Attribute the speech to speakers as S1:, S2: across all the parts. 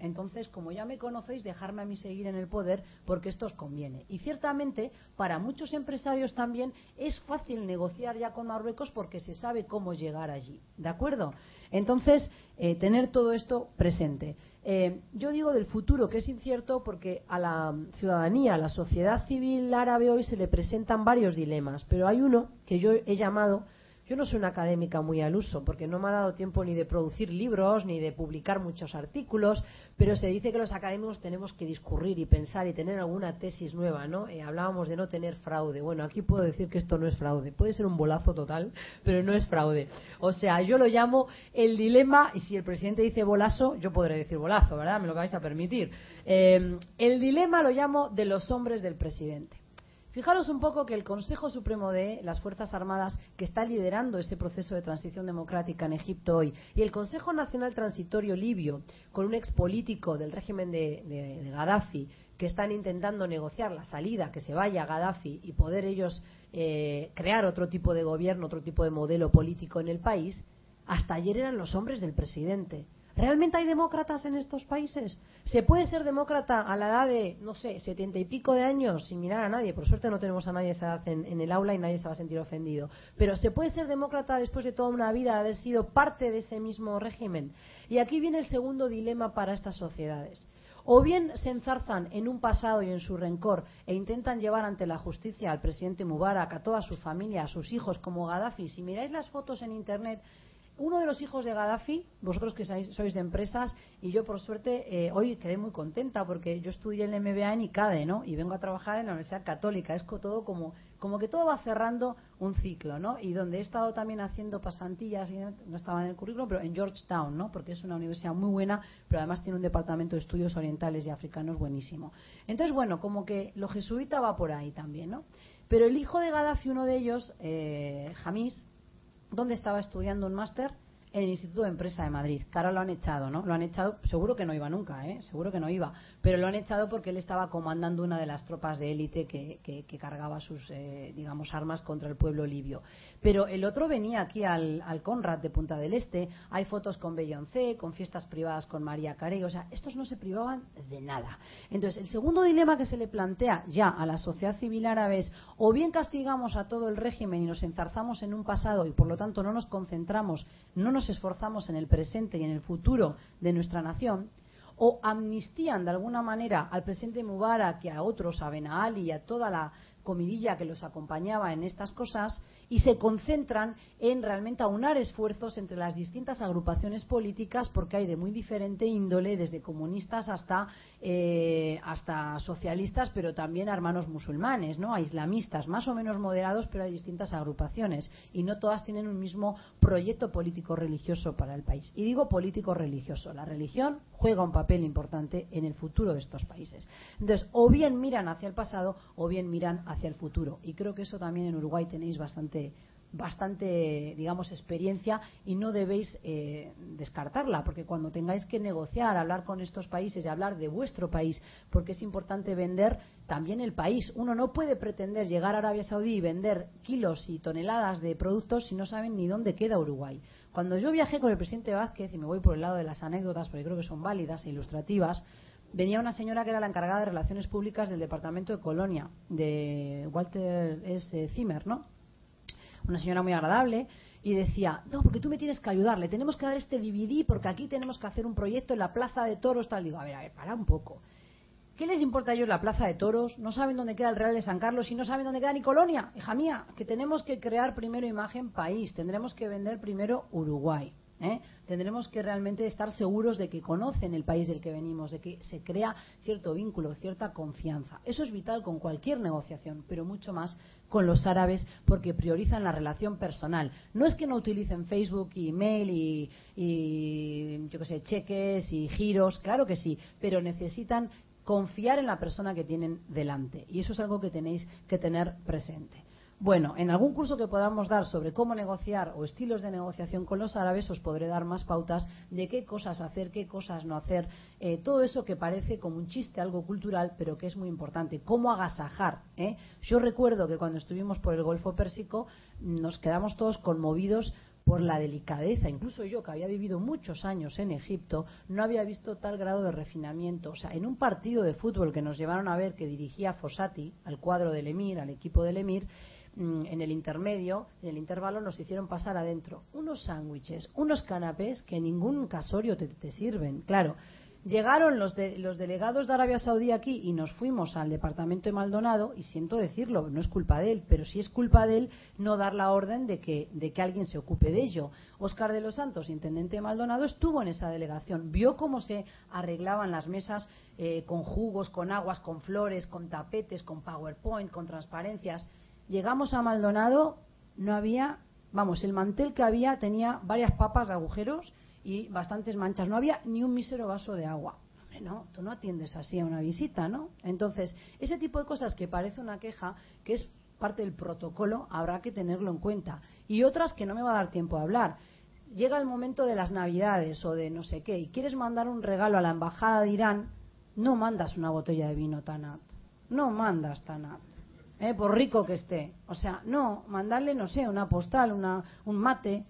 S1: Entonces, como ya me conocéis, dejarme a mí seguir en el poder porque esto os conviene. Y ciertamente, para muchos empresarios también es fácil negociar ya con Marruecos porque se sabe cómo llegar allí. ¿De acuerdo? Entonces, tener todo esto presente. Yo digo del futuro, que es incierto porque a la ciudadanía, a la sociedad civil árabe hoy se le presentan varios dilemas, pero hay uno que yo he llamado... Yo no soy una académica muy al uso, porque no me ha dado tiempo ni de producir libros, ni de publicar muchos artículos, pero se dice que los académicos tenemos que discurrir y pensar y tener alguna tesis nueva, ¿no? Hablábamos de no tener fraude. Bueno, aquí puedo decir que esto no es fraude. Puede ser un bolazo total, pero no es fraude. O sea, yo lo llamo el dilema, y si el presidente dice bolazo, yo podré decir bolazo, ¿verdad? Me lo vais a permitir. El dilema lo llamo de los hombres del presidente. Fijaros un poco que el Consejo Supremo de las Fuerzas Armadas, que está liderando ese proceso de transición democrática en Egipto hoy, y el Consejo Nacional Transitorio Libio, con un expolítico del régimen de Gaddafi, que están intentando negociar la salida, que se vaya Gaddafi y poder ellos crear otro tipo de gobierno, otro tipo de modelo político en el país, hasta ayer eran los hombres del presidente. ¿Realmente hay demócratas en estos países? ¿Se puede ser demócrata a la edad de, no sé, 70 y pico de años sin mirar a nadie? Por suerte no tenemos a nadie esa edad en el aula y nadie se va a sentir ofendido. Pero ¿se puede ser demócrata después de toda una vida de haber sido parte de ese mismo régimen? Y aquí viene el segundo dilema para estas sociedades. O bien se enzarzan en un pasado y en su rencor e intentan llevar ante la justicia al presidente Mubarak, a toda su familia, a sus hijos, como Gaddafi. Si miráis las fotos en internet, uno de los hijos de Gaddafi, vosotros que sois de empresas, y yo por suerte hoy quedé muy contenta porque yo estudié el MBA en ICADE, ¿no? Y vengo a trabajar en la Universidad Católica. Es todo como que todo va cerrando un ciclo, ¿no? Y donde he estado también haciendo pasantillas, y no estaba en el currículum, pero en Georgetown, ¿no? Porque es una universidad muy buena, pero además tiene un departamento de estudios orientales y africanos buenísimo. Entonces, bueno, como que lo jesuita va por ahí también, ¿no? Pero el hijo de Gaddafi, uno de ellos, Jamis, donde estaba estudiando un máster en el Instituto de Empresa de Madrid, que ahora lo han echado, ¿no? Lo han echado, seguro que no iba nunca, seguro que no iba, pero lo han echado porque él estaba comandando una de las tropas de élite que cargaba sus, digamos, armas contra el pueblo libio. Pero el otro venía aquí al Conrad de Punta del Este, hay fotos con Beyoncé, con fiestas privadas con María Carey, o sea, estos no se privaban de nada. Entonces, el segundo dilema que se le plantea ya a la sociedad civil árabe es, o bien castigamos a todo el régimen y nos enzarzamos en un pasado y por lo tanto no nos concentramos, no nos esforzamos en el presente y en el futuro de nuestra nación, o amnistían de alguna manera al presidente Mubarak y a otros, a Ben Ali y a toda la comidilla que los acompañaba en estas cosas, y se concentran en realmente aunar esfuerzos entre las distintas agrupaciones políticas, porque hay de muy diferente índole, desde comunistas hasta socialistas, pero también a hermanos musulmanes, ¿no? A islamistas, más o menos moderados, pero hay distintas agrupaciones, y no todas tienen un mismo proyecto político-religioso para el país. Y digo político-religioso, la religión juega un papel importante en el futuro de estos países. Entonces, o bien miran hacia el pasado, o bien miran hacia el futuro, y creo que eso también en Uruguay tenéis bastante, digamos, experiencia, y no debéis descartarla, porque cuando tengáis que negociar, hablar con estos países y hablar de vuestro país, porque es importante vender también el país. Uno no puede pretender llegar a Arabia Saudí y vender kilos y toneladas de productos si no saben ni dónde queda Uruguay. Cuando yo viajé con el presidente Vázquez, y me voy por el lado de las anécdotas porque creo que son válidas e ilustrativas, venía una señora que era la encargada de Relaciones Públicas del Departamento de Colonia, de Walter S. Zimmer, ¿no? Una señora muy agradable, y decía, no, porque tú me tienes que ayudar, le tenemos que dar este DVD porque aquí tenemos que hacer un proyecto en la Plaza de Toros, tal. Digo, a ver, para un poco. ¿Qué les importa a ellos la Plaza de Toros? No saben dónde queda el Real de San Carlos y no saben dónde queda ni Colonia. Hija mía, que tenemos que crear primero imagen país, tendremos que vender primero Uruguay. Tendremos que realmente estar seguros de que conocen el país del que venimos, de que se crea cierto vínculo, cierta confianza. Eso es vital con cualquier negociación, pero mucho más con los árabes, porque priorizan la relación personal. No es que no utilicen Facebook y email y yo qué sé, cheques y giros, claro que sí, pero necesitan confiar en la persona que tienen delante, y eso es algo que tenéis que tener presente. Bueno, en algún curso que podamos dar sobre cómo negociar o estilos de negociación con los árabes os podré dar más pautas de qué cosas hacer, qué cosas no hacer, todo eso que parece como un chiste, algo cultural, pero que es muy importante, cómo agasajar. Yo recuerdo que cuando estuvimos por el Golfo Pérsico nos quedamos todos conmovidos por la delicadeza. Incluso yo, que había vivido muchos años en Egipto, no había visto tal grado de refinamiento. O sea, en un partido de fútbol que nos llevaron a ver, que dirigía Fossati al cuadro del Emir, al equipo del Emir, en el intermedio, en el intervalo, nos hicieron pasar adentro unos sándwiches, unos canapés que ningún casorio te sirven. Claro, llegaron los delegados de Arabia Saudí aquí y nos fuimos al departamento de Maldonado, y siento decirlo, no es culpa de él, pero sí es culpa de él no dar la orden de que alguien se ocupe de ello. Óscar de los Santos, intendente de Maldonado, estuvo en esa delegación, vio cómo se arreglaban las mesas con jugos, con aguas, con flores, con tapetes, con PowerPoint, con transparencias. Llegamos a Maldonado, no había, vamos, el mantel que había tenía varias papas de agujeros y bastantes manchas, no había ni un mísero vaso de agua. No, tú no atiendes así a una visita, ¿no? Entonces, ese tipo de cosas que parece una queja, que es parte del protocolo, habrá que tenerlo en cuenta. Y otras que no me va a dar tiempo a hablar. Llega el momento de las Navidades o de no sé qué, y quieres mandar un regalo a la embajada de Irán, no mandas una botella de vino Tanat, no mandas Tanat, por rico que esté. O sea, no, mandarle, no sé, una postal, un mate,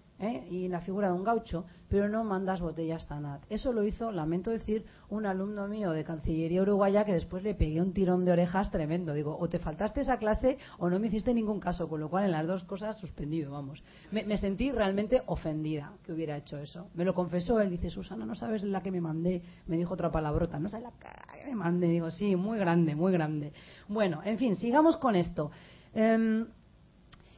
S1: y la figura de un gaucho, pero no mandas botellas Tanat. Eso lo hizo, lamento decir, un alumno mío de Cancillería Uruguaya, que después le pegué un tirón de orejas tremendo. Digo, o te faltaste esa clase o no me hiciste ningún caso, con lo cual en las dos cosas suspendido, vamos. Me sentí realmente ofendida que hubiera hecho eso. Me lo confesó él, dice, Susana, no sabes la que me mandé, me dijo otra palabrota, no sabes la que me mandé. Digo, sí, muy grande, muy grande. Bueno, en fin, sigamos con esto.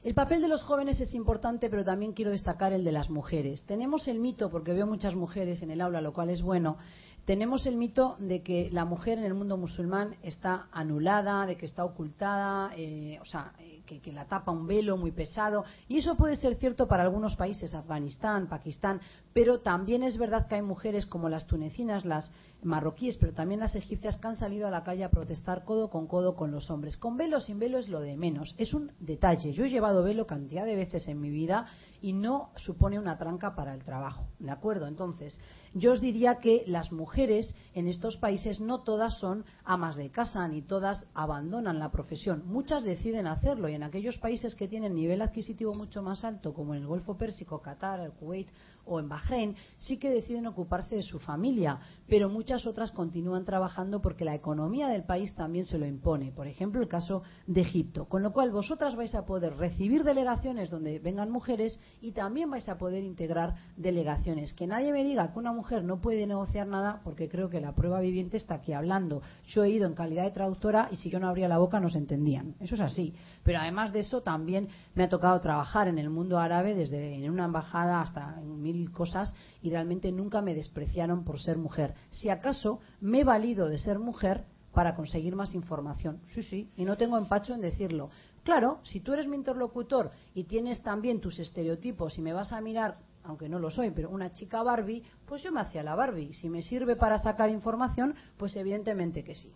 S1: El papel de los jóvenes es importante, pero también quiero destacar el de las mujeres. Tenemos el mito, porque veo muchas mujeres en el aula, lo cual es bueno, tenemos el mito de que la mujer en el mundo musulmán está anulada, de que está ocultada, que la tapa un velo muy pesado, y eso puede ser cierto para algunos países, Afganistán, Pakistán, pero también es verdad que hay mujeres como las tunecinas, las marroquíes, pero también las egipcias, que han salido a la calle a protestar codo con los hombres. Con velo o sin velo es lo de menos, es un detalle. Yo he llevado velo cantidad de veces en mi vida y no supone una tranca para el trabajo, ¿de acuerdo? Entonces, yo os diría que las mujeres en estos países no todas son amas de casa, ni todas abandonan la profesión. Muchas deciden hacerlo, y en aquellos países que tienen nivel adquisitivo mucho más alto, como en el Golfo Pérsico, Qatar, el Kuwait o en Bahrein, sí que deciden ocuparse de su familia, pero muchas otras continúan trabajando porque la economía del país también se lo impone. Por ejemplo, el caso de Egipto. Con lo cual, vosotras vais a poder recibir delegaciones donde vengan mujeres y también vais a poder integrar delegaciones. Que nadie me diga que una mujer no puede negociar nada, porque creo que la prueba viviente está aquí hablando. Yo he ido en calidad de traductora y si yo no abría la boca no se entendían. Eso es así. Pero además de eso, también me ha tocado trabajar en el mundo árabe, desde en una embajada hasta en mil cosas, y realmente nunca me despreciaron por ser mujer. Si acaso me he valido de ser mujer para conseguir más información. Sí, y no tengo empacho en decirlo. Claro, si tú eres mi interlocutor y tienes también tus estereotipos y me vas a mirar, aunque no lo soy, pero una chica Barbie, pues yo me hacía la Barbie. Si me sirve para sacar información, pues evidentemente que sí,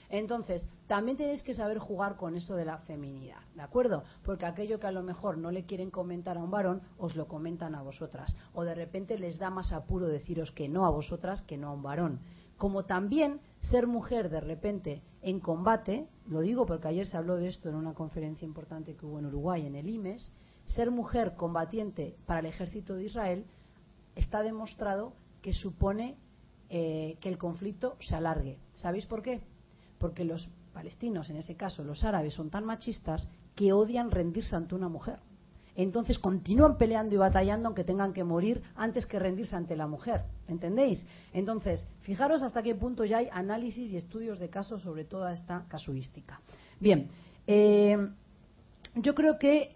S1: Entonces, también tenéis que saber jugar con eso de la feminidad, ¿de acuerdo? Porque aquello que a lo mejor no le quieren comentar a un varón, os lo comentan a vosotras. O de repente les da más apuro deciros que no a vosotras que no a un varón. Como también ser mujer de repente en combate, lo digo porque ayer se habló de esto en una conferencia importante que hubo en Uruguay, en el IMES, ser mujer combatiente para el ejército de Israel está demostrado que supone que el conflicto se alargue. ¿Sabéis por qué? Porque los palestinos, en ese caso los árabes, son tan machistas que odian rendirse ante una mujer. Entonces continúan peleando y batallando aunque tengan que morir antes que rendirse ante la mujer. ¿Entendéis? Entonces, fijaros hasta qué punto ya hay análisis y estudios de casos sobre toda esta casuística. Bien, yo creo que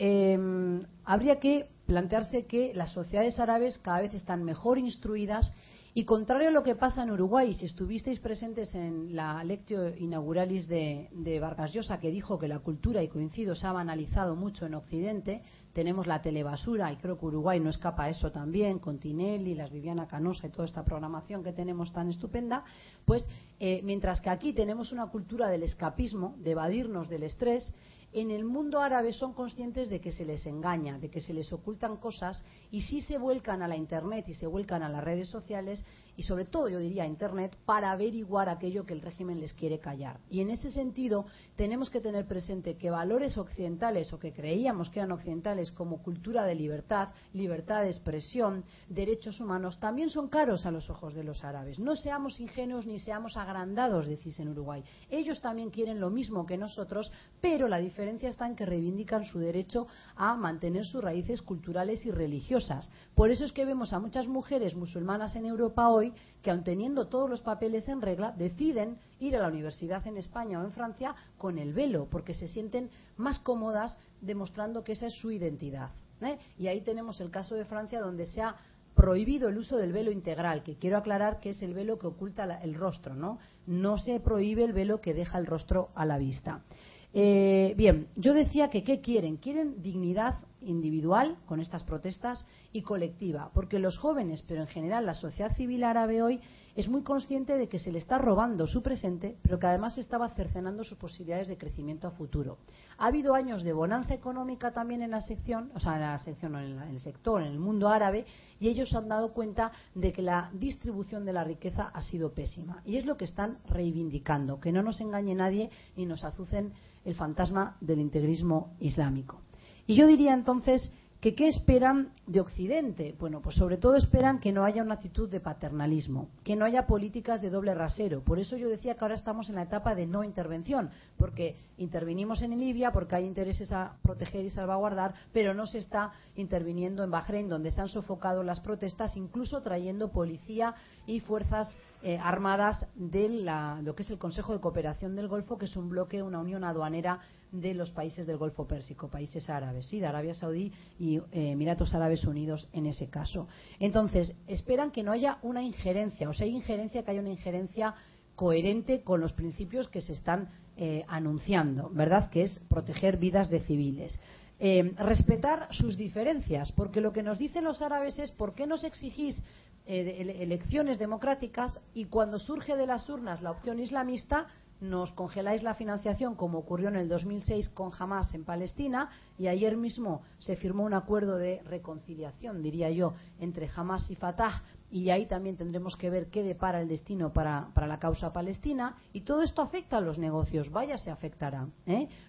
S1: habría que plantearse que las sociedades árabes cada vez están mejor instruidas y, contrario a lo que pasa en Uruguay, si estuvisteis presentes en la lectio inauguralis de Vargas Llosa, que dijo que la cultura, y coincido, se ha banalizado mucho en Occidente, tenemos la telebasura y creo que Uruguay no escapa a eso también, con Tinelli, las Viviana Canosa y toda esta programación que tenemos tan estupenda, pues mientras que aquí tenemos una cultura del escapismo, de evadirnos del estrés, En el mundo árabe son conscientes de que se les engaña, de que se les ocultan cosas, y sí se vuelcan a la Internet y se vuelcan a las redes sociales, y sobre todo yo diría a Internet, para averiguar aquello que el régimen les quiere callar. Y en ese sentido tenemos que tener presente que valores occidentales, o que creíamos que eran occidentales, como cultura de libertad, libertad de expresión, derechos humanos, también son caros a los ojos de los árabes. No seamos ingenuos ni seamos agrandados, decís en Uruguay. Ellos también quieren lo mismo que nosotros, pero la diferencia está en que reivindican su derecho a mantener sus raíces culturales y religiosas. Por eso es que vemos a muchas mujeres musulmanas en Europa hoy que, aun teniendo todos los papeles en regla, deciden ir a la universidad en España o en Francia con el velo, porque se sienten más cómodas demostrando que esa es su identidad, ¿eh? Y ahí tenemos el caso de Francia, donde se ha prohibido el uso del velo integral, que quiero aclarar que es el velo que oculta el rostro, ¿no? No se prohíbe el velo que deja el rostro a la vista. Bien, yo decía que ¿qué quieren? Quieren dignidad individual con estas protestas y colectiva, porque los jóvenes, pero en general la sociedad civil árabe hoy, es muy consciente de que se le está robando su presente, pero que además estaba cercenando sus posibilidades de crecimiento a futuro. Ha habido años de bonanza económica también en la sección, o sea, en el sector, en el mundo árabe, y ellos se han dado cuenta de que la distribución de la riqueza ha sido pésima. Y es lo que están reivindicando, que no nos engañe nadie ni nos azucen el fantasma del integrismo islámico. Y yo diría entonces que ¿qué esperan de Occidente? Bueno, pues sobre todo esperan que no haya una actitud de paternalismo, que no haya políticas de doble rasero. Por eso yo decía que ahora estamos en la etapa de no intervención, porque intervinimos en Libia, porque hay intereses a proteger y salvaguardar, pero no se está interviniendo en Bahrein, donde se han sofocado las protestas, incluso trayendo policía y fuerzas armadas de lo que es el Consejo de Cooperación del Golfo, que es un bloque, una unión aduanera de los países del Golfo Pérsico, países árabes, sí, de Arabia Saudí y Emiratos Árabes Unidos en ese caso. Entonces, esperan que no haya una injerencia, o sea, hay injerencia, que haya una injerencia coherente con los principios que se están anunciando, ¿verdad? Que es proteger vidas de civiles. Respetar sus diferencias, porque lo que nos dicen los árabes es ¿por qué nos exigís elecciones democráticas y cuando surge de las urnas la opción islamista nos congeláis la financiación, como ocurrió en el 2006 con Hamas en Palestina, y ayer mismo se firmó un acuerdo de reconciliación, diría yo, entre Hamas y Fatah, y ahí también tendremos que ver qué depara el destino para la causa palestina, y todo esto afecta a los negocios, vaya se afectará,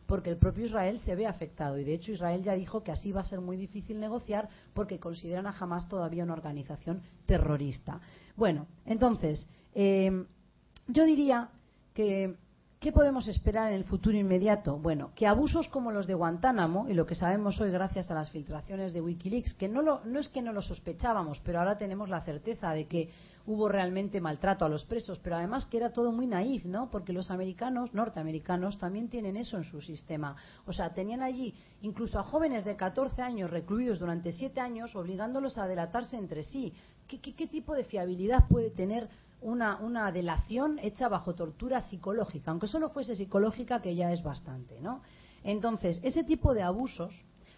S1: porque el propio Israel se ve afectado, y de hecho Israel ya dijo que así va a ser muy difícil negociar porque consideran a Hamas todavía una organización terrorista. Bueno, entonces, yo diría que ¿qué podemos esperar en el futuro inmediato? Bueno, que abusos como los de Guantánamo, y lo que sabemos hoy gracias a las filtraciones de Wikileaks, que no es que no lo sospechábamos, pero ahora tenemos la certeza de que hubo realmente maltrato a los presos, pero además que era todo muy naif, ¿no? Porque los norteamericanos, también tienen eso en su sistema. O sea, tenían allí incluso a jóvenes de 14 años recluidos durante 7 años, obligándolos a delatarse entre sí. ¿Qué tipo de fiabilidad puede tener una delación hecha bajo tortura psicológica, aunque solo fuese psicológica, que ya es bastante, ¿no? Entonces, ese tipo de abusos,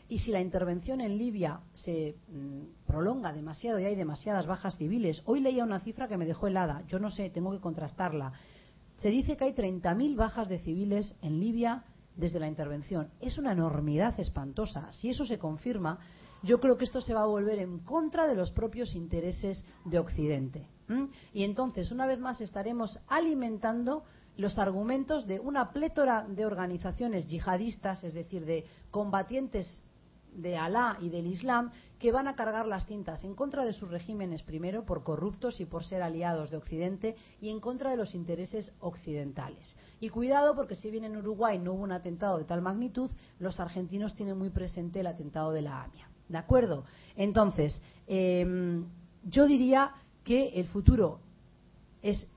S1: y si la intervención en Libia se prolonga demasiado y hay demasiadas bajas civiles, hoy leía una cifra que me dejó helada, yo no sé, tengo que contrastarla, se dice que hay 30.000 bajas de civiles en Libia desde la intervención. Es una enormidad espantosa. Si eso se confirma, yo creo que esto se va a volver en contra de los propios intereses de Occidente. Y entonces, una vez más, estaremos alimentando los argumentos de una plétora de organizaciones yihadistas, es decir, de combatientes de Alá y del Islam, que van a cargar las tintas en contra de sus regímenes, primero por corruptos y por ser aliados de Occidente, y en contra de los intereses occidentales. Y cuidado, porque si bien en Uruguay no hubo un atentado de tal magnitud, los argentinos tienen muy presente el atentado de la AMIA. ¿De acuerdo? Entonces, yo diría que el futuro es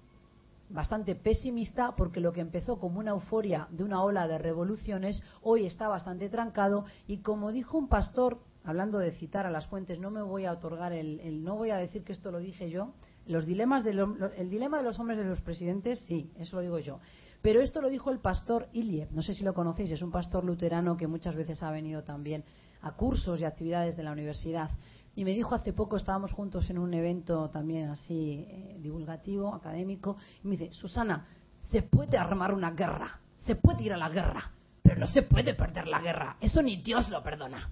S1: bastante pesimista, porque lo que empezó como una euforia de una ola de revoluciones hoy está bastante trancado, y como dijo un pastor, hablando de citar a las fuentes, no me voy a otorgar no voy a decir que esto lo dije yo, el dilema de los hombres de los presidentes, sí, eso lo digo yo, pero esto lo dijo el pastor Iliev, no sé si lo conocéis, es un pastor luterano que muchas veces ha venido también a cursos y actividades de la universidad. Y me dijo hace poco, estábamos juntos en un evento también así divulgativo, académico, y me dice: Susana, se puede armar una guerra, se puede ir a la guerra, pero no se puede perder la guerra, eso ni Dios lo perdona.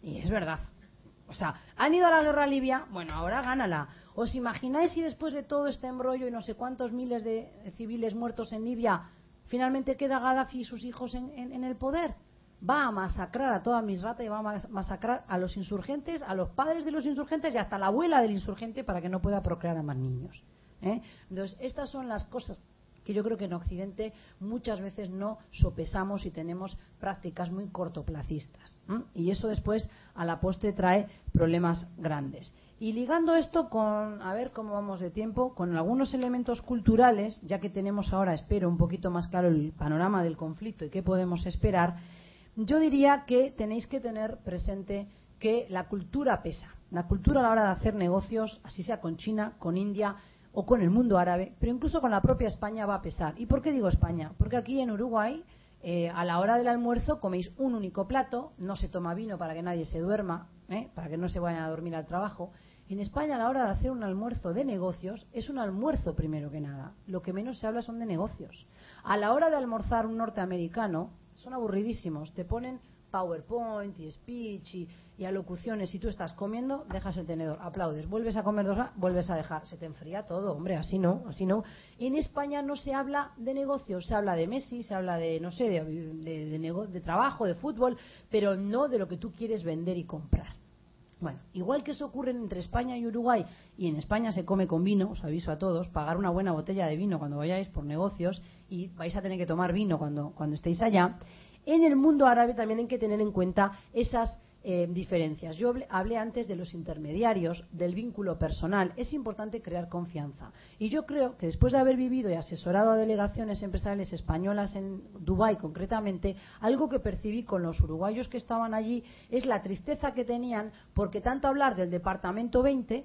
S1: Y es verdad. O sea, han ido a la guerra Libia, bueno, ahora gánala. ¿Os imagináis si después de todo este embrollo y no sé cuántos miles de civiles muertos en Libia, finalmente queda Gaddafi y sus hijos en el poder? Va a masacrar a toda Misrata y va a masacrar a los insurgentes, a los padres de los insurgentes y hasta la abuela del insurgente para que no pueda procrear a más niños. Entonces, estas son las cosas que yo creo que en Occidente muchas veces no sopesamos y tenemos prácticas muy cortoplacistas. Y eso después, a la postre, trae problemas grandes. Y ligando esto con, a ver cómo vamos de tiempo, con algunos elementos culturales, ya que tenemos ahora, espero, un poquito más claro el panorama del conflicto y qué podemos esperar, yo diría que tenéis que tener presente que la cultura pesa. La cultura a la hora de hacer negocios, así sea con China, con India o con el mundo árabe, pero incluso con la propia España va a pesar. ¿Y por qué digo España? Porque aquí en Uruguay, a la hora del almuerzo coméis un único plato, no se toma vino para que nadie se duerma, para que no se vayan a dormir al trabajo. En España, a la hora de hacer un almuerzo de negocios, es un almuerzo primero que nada. Lo que menos se habla son de negocios. A la hora de almorzar un norteamericano, son aburridísimos. Te ponen PowerPoint y speech y alocuciones. Si tú estás comiendo, dejas el tenedor, aplaudes, vuelves a comer 2 horas, vuelves a dejar. Se te enfría todo, hombre, así no, así no. En España no se habla de negocios, se habla de Messi, se habla de, no sé, de trabajo, de fútbol, pero no de lo que tú quieres vender y comprar. Bueno, igual que eso ocurre entre España y Uruguay, y en España se come con vino, os aviso a todos, pagar una buena botella de vino cuando vayáis por negocios, y vais a tener que tomar vino cuando estéis allá. En el mundo árabe también hay que tener en cuenta esas diferencias. Yo hablé antes de los intermediarios, del vínculo personal. Es importante crear confianza. Y yo creo que después de haber vivido y asesorado a delegaciones empresariales españolas en Dubái concretamente, algo que percibí con los uruguayos que estaban allí es la tristeza que tenían porque tanto hablar del departamento 20,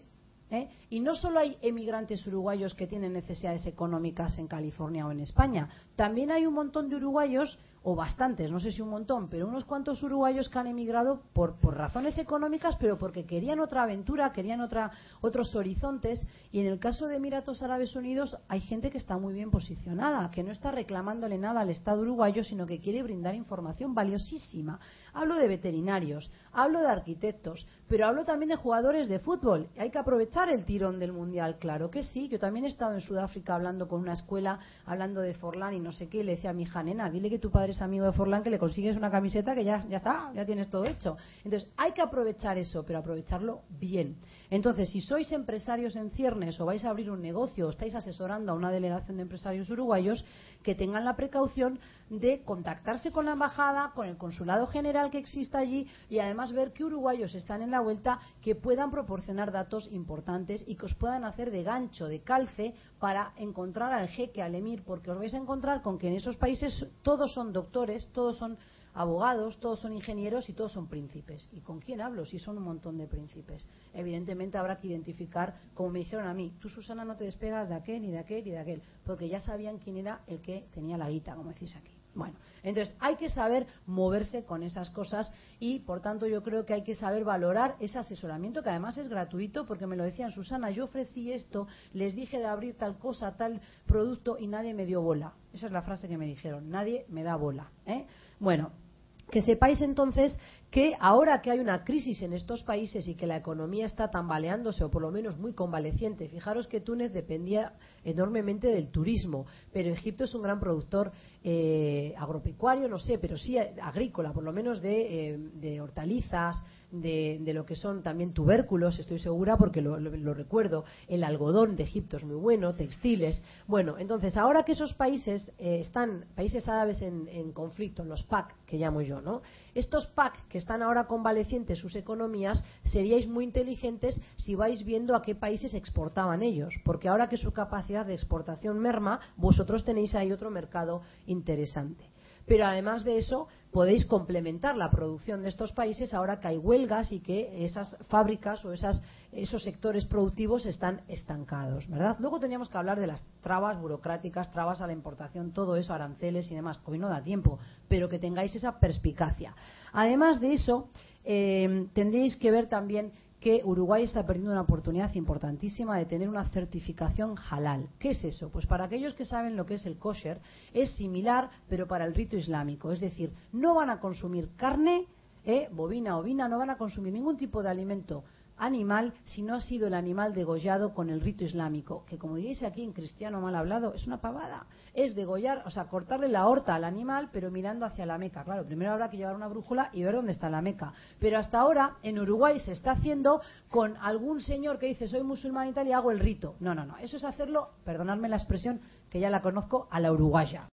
S1: y no solo hay emigrantes uruguayos que tienen necesidades económicas en California o en España, también hay un montón de uruguayos, o bastantes, no sé si un montón, pero unos cuantos uruguayos que han emigrado por razones económicas, pero porque querían otra aventura, querían otros horizontes. Y en el caso de Emiratos Árabes Unidos hay gente que está muy bien posicionada, que no está reclamándole nada al Estado uruguayo, sino que quiere brindar información valiosísima. Hablo de veterinarios, hablo de arquitectos, pero hablo también de jugadores de fútbol. Hay que aprovechar el tirón del Mundial, claro que sí. Yo también he estado en Sudáfrica hablando con una escuela, hablando de Forlán y no sé qué, y le decía a mi hija, nena, dile que tu padre es amigo de Forlán, que le consigues una camiseta que ya está, ya tienes todo hecho. Entonces, hay que aprovechar eso, pero aprovecharlo bien. Entonces, si sois empresarios en ciernes o vais a abrir un negocio o estáis asesorando a una delegación de empresarios uruguayos, que tengan la precaución de contactarse con la embajada, con el consulado general que exista allí y además ver qué uruguayos están en la vuelta que puedan proporcionar datos importantes y que os puedan hacer de gancho, de calce para encontrar al jeque, al emir, porque os vais a encontrar con que en esos países todos son doctores, todos son abogados, todos son ingenieros y todos son príncipes. ¿Y con quién hablo? Si son un montón de príncipes. Evidentemente habrá que identificar, como me dijeron a mí, tú, Susana, no te despegas de aquel, ni de aquel, ni de aquel, porque ya sabían quién era el que tenía la guita, como decís aquí. Bueno, entonces hay que saber moverse con esas cosas y, por tanto, yo creo que hay que saber valorar ese asesoramiento, que además es gratuito, porque me lo decían, Susana, yo ofrecí esto, les dije de abrir tal cosa, tal producto y nadie me dio bola. Esa es la frase que me dijeron, nadie me da bola. Bueno, que sepáis entonces que ahora que hay una crisis en estos países y que la economía está tambaleándose o por lo menos muy convaleciente, fijaros que Túnez dependía enormemente del turismo, pero Egipto es un gran productor agropecuario, no sé, pero sí agrícola, por lo menos de hortalizas, de lo que son también tubérculos, estoy segura porque lo recuerdo. El algodón de Egipto es muy bueno, textiles. Bueno, entonces ahora que esos países están, países árabes en conflicto, los PAC que llamo yo, ¿no? Estos PAC que están ahora convalecientes sus economías, seríais muy inteligentes si vais viendo a qué países exportaban ellos, porque ahora que su capacidad de exportación merma, vosotros tenéis ahí otro mercado interesante. Pero además de eso, podéis complementar la producción de estos países ahora que hay huelgas y que esas fábricas o esos sectores productivos están estancados, ¿verdad? Luego teníamos que hablar de las trabas burocráticas, trabas a la importación, todo eso, aranceles y demás. Hoy no da tiempo, pero que tengáis esa perspicacia. Además de eso, tendríais que ver también que Uruguay está perdiendo una oportunidad importantísima de tener una certificación halal. ¿Qué es eso? Pues para aquellos que saben lo que es el kosher, es similar, pero para el rito islámico. Es decir, no van a consumir carne, bovina, ovina, no van a consumir ningún tipo de alimento animal si no ha sido el animal degollado con el rito islámico, que como diréis aquí en cristiano mal hablado, es una pavada. Es degollar, o sea, cortarle la aorta al animal, pero mirando hacia la Meca. Claro, primero habrá que llevar una brújula y ver dónde está la Meca. Pero hasta ahora, en Uruguay se está haciendo con algún señor que dice, soy musulmán y tal, y hago el rito. No, no, no. Eso es hacerlo, perdonadme la expresión, que ya la conozco, a la uruguaya.